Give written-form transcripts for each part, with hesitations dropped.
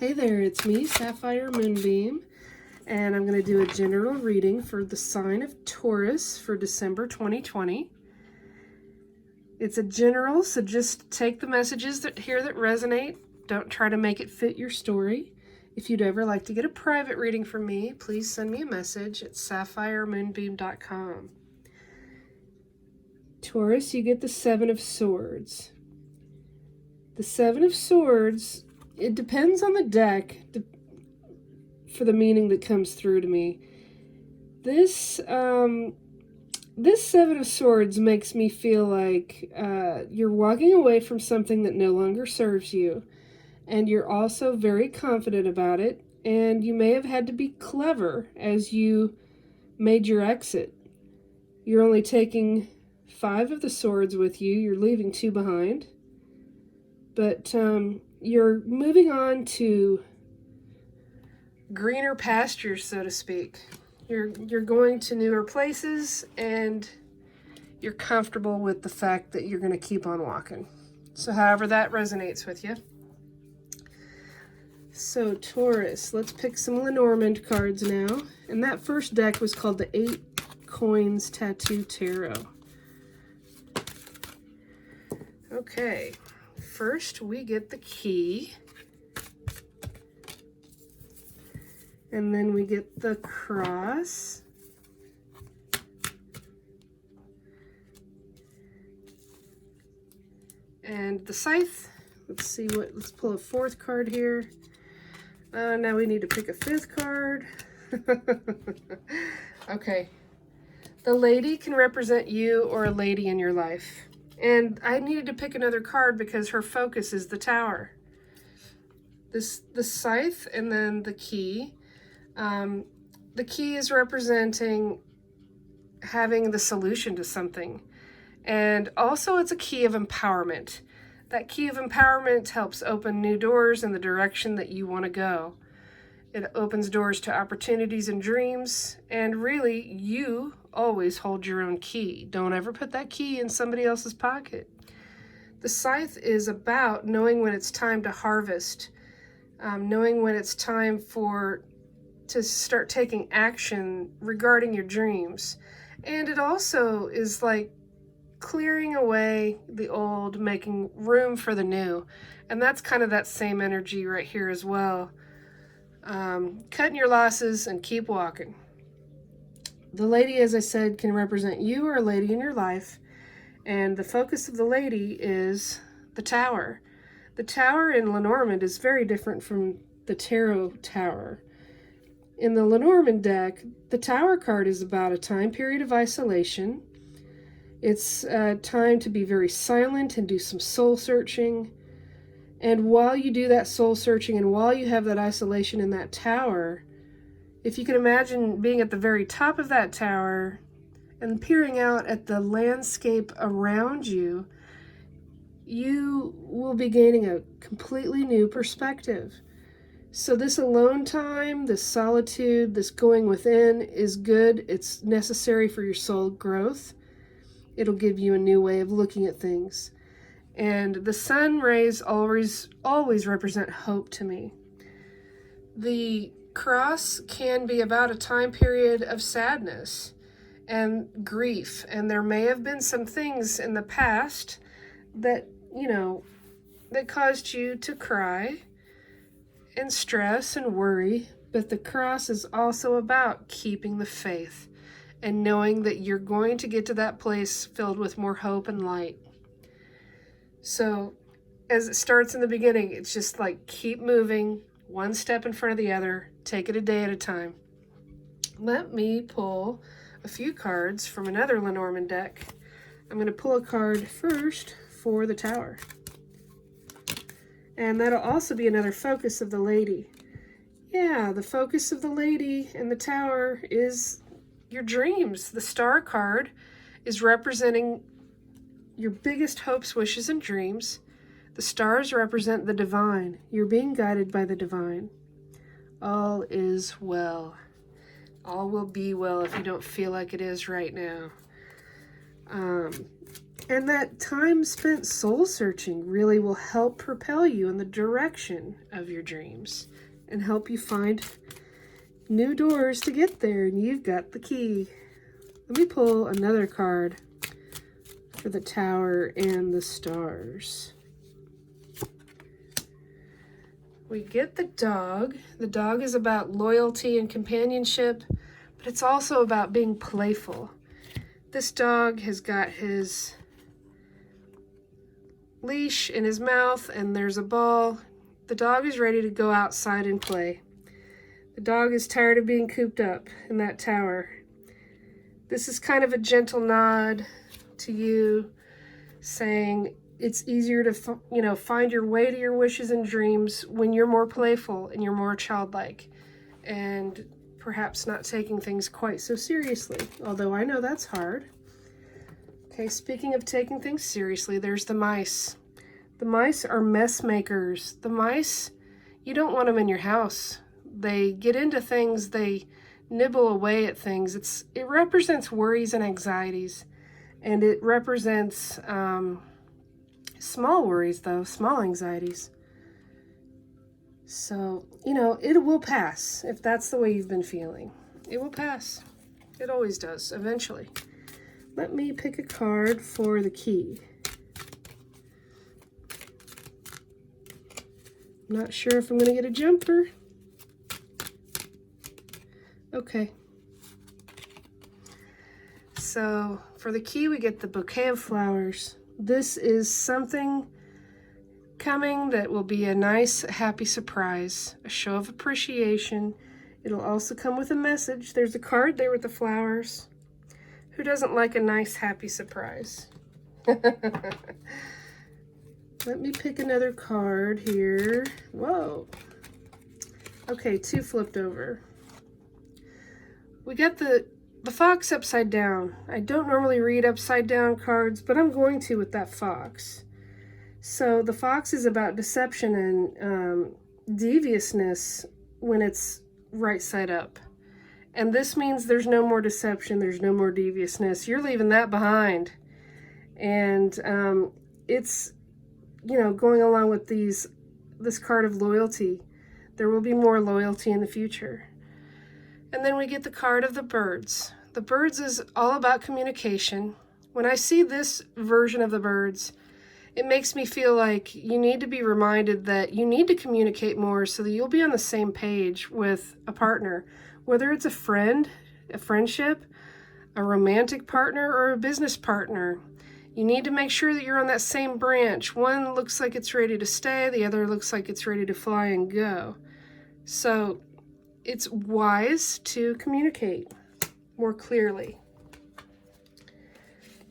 Hey there, it's me, Sapphire Moonbeam, and I'm going to do a general reading for the sign of Taurus for December 2020. It's a general, so just take the messages that resonate. Don't try to make it fit your story. If you'd ever like to get a private reading from me, please send me a message at sapphiremoonbeam.com. Taurus, you get the Seven of Swords. The Seven of Swords, it depends on the deck for the meaning that comes through to me. This Seven of Swords makes me feel like you're walking away from something that no longer serves you, and you're also very confident about it, and you may have had to be clever as you made your exit. You're only taking 5 of the swords with you. You're leaving 2 behind. But you're moving on to greener pastures, so to speak. You're going to newer places, and you're comfortable with the fact that you're going to keep on walking. So however that resonates with you. So Taurus, let's pick some Lenormand cards now. And that first deck was called the 8 Coins Tattoo Tarot. Okay. First, we get the key, and then we get the cross, and the scythe. Let's pull a 4th card here. Now we need to pick a 5th card. Okay. The lady can represent you or a lady in your life. And I needed to pick another card because her focus is the Tower. The scythe and then the key. The key is representing having the solution to something. And also it's a key of empowerment. That key of empowerment helps open new doors in the direction that you want to go. It opens doors to opportunities and dreams, and really, you always hold your own key. Don't ever put that key in somebody else's pocket. The scythe is about knowing when it's time to harvest, knowing when it's time to start taking action regarding your dreams. And it also is like clearing away the old, making room for the new. And that's kind of that same energy right here as well. Cutting your losses and keep walking. The lady, as I said, can represent you or a lady in your life, and the focus of the lady is the Tower. The Tower in Lenormand is very different from the Tarot Tower. In the Lenormand deck, the Tower card is about a time period of isolation. It's time to be very silent and do some soul searching. And while you do that soul searching and while you have that isolation in that tower, if you can imagine being at the very top of that tower and peering out at the landscape around you, you will be gaining a completely new perspective. So this alone time, this solitude, this going within is good. It's necessary for your soul growth. It'll give you a new way of looking at things. And the sun rays always represent hope to me. The cross can be about a time period of sadness and grief. And there may have been some things in the past that, that caused you to cry and stress and worry. But the cross is also about keeping the faith and knowing that you're going to get to that place filled with more hope and light. So as it starts in the beginning, it's just like keep moving, one step in front of the other, take it a day at a time. Let me pull a few cards from another Lenormand deck. I'm going to pull a card first for the Tower. And that'll also be another focus of the lady. Yeah, the focus of the lady in the Tower is your dreams. The Star card is representing your biggest hopes, wishes, and dreams. The stars represent the divine. You're being guided by the divine. All is well. All will be well if you don't feel like it is right now. And that time spent soul searching really will help propel you in the direction of your dreams and help you find new doors to get there. And you've got the key. Let me pull another card for the Tower and the Stars. We get the dog. The dog is about loyalty and companionship, but it's also about being playful. This dog has got his leash in his mouth and there's a ball. The dog is ready to go outside and play. The dog is tired of being cooped up in that tower. This is kind of a gentle nod to you, saying it's easier to find your way to your wishes and dreams when you're more playful and you're more childlike and perhaps not taking things quite so seriously, although I know that's hard. Okay, speaking of taking things seriously, there's the mice. The mice are mess makers. The mice, you don't want them in your house. They get into things, they nibble away at things. It represents worries and anxieties, and it represents small worries, though, small anxieties. So, it will pass if that's the way you've been feeling. It will pass. It always does, eventually. Let me pick a card for the key. I'm not sure if I'm going to get a jumper. Okay. So, for the key, we get the bouquet of flowers. This is something coming that will be a nice, happy surprise, a show of appreciation. It'll also come with a message. There's a card there with the flowers. Who doesn't like a nice, happy surprise? Let me pick another card here. Whoa. Okay, 2 flipped over. We got the fox upside down. I don't normally read upside down cards, but I'm going to with that fox. So the fox is about deception and deviousness when it's right side up. And this means there's no more deception, there's no more deviousness. You're leaving that behind. And it's, going along with this card of loyalty. There will be more loyalty in the future. And then we get the card of the birds. The birds is all about communication. When I see this version of the birds, it makes me feel like you need to be reminded that you need to communicate more so that you'll be on the same page with a partner, whether it's a friend, a friendship, a romantic partner, or a business partner. You need to make sure that you're on that same branch. One looks like it's ready to stay, the other looks like it's ready to fly and go. So it's wise to communicate more clearly.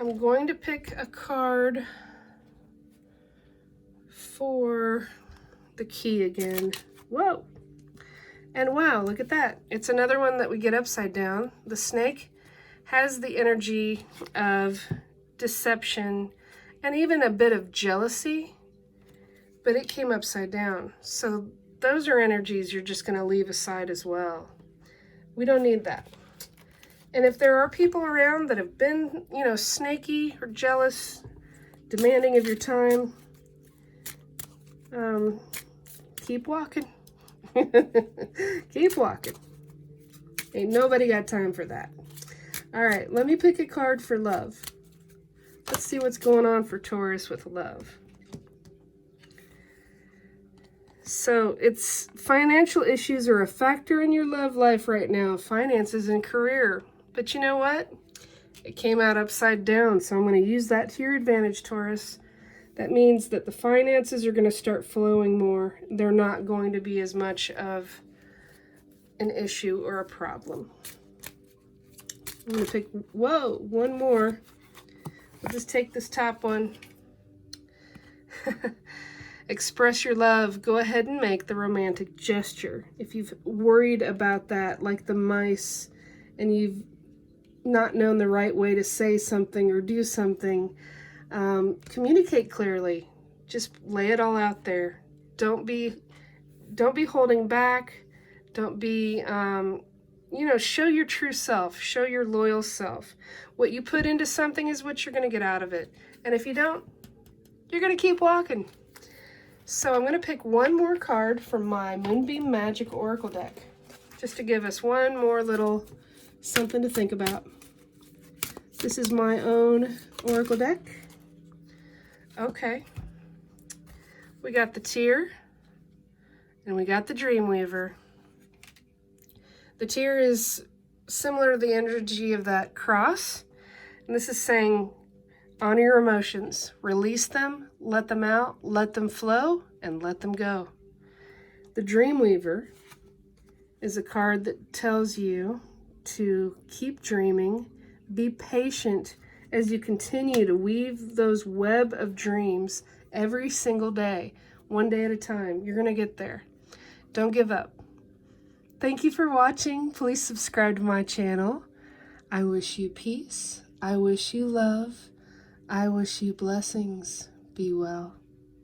I'm going to pick a card for the key again. Whoa! And wow, look at that. It's another one that we get upside down. The snake has the energy of deception and even a bit of jealousy, but it came upside down. So those are energies you're just going to leave aside as well. We don't need that. And if there are people around that have been, snaky or jealous, demanding of your time, keep walking. Keep walking. Ain't nobody got time for that. All right, let me pick a card for love. Let's see what's going on for Taurus with love. So it's financial issues are a factor in your love life right now, finances and career. But you know what? It came out upside down, so I'm going to use that to your advantage, Taurus. That means that the finances are going to start flowing more. They're not going to be as much of an issue or a problem. I'm going to pick, one more. I'll just take this top one. Express your love. Go ahead and make the romantic gesture. If you've worried about that, like the mice, and you've not known the right way to say something or do something, communicate clearly. Just lay it all out there. Don't be holding back. Don't be, show your true self. Show your loyal self. What you put into something is what you're going to get out of it. And if you don't, you're going to keep walking. So I'm going to pick one more card from my Moonbeam Magick Oracle deck, just to give us one more little something to think about. This is my own Oracle deck. Okay. We got the Tear, and we got the Dreamweaver. The Tear is similar to the energy of that cross, and this is saying, honor your emotions, release them, let them out, let them flow, and let them go. The Dreamweaver is a card that tells you to keep dreaming, be patient as you continue to weave those web of dreams every single day, one day at a time. You're going to get there. Don't give up. Thank you for watching. Please subscribe to my channel. I wish you peace. I wish you love. I wish you blessings. Be well.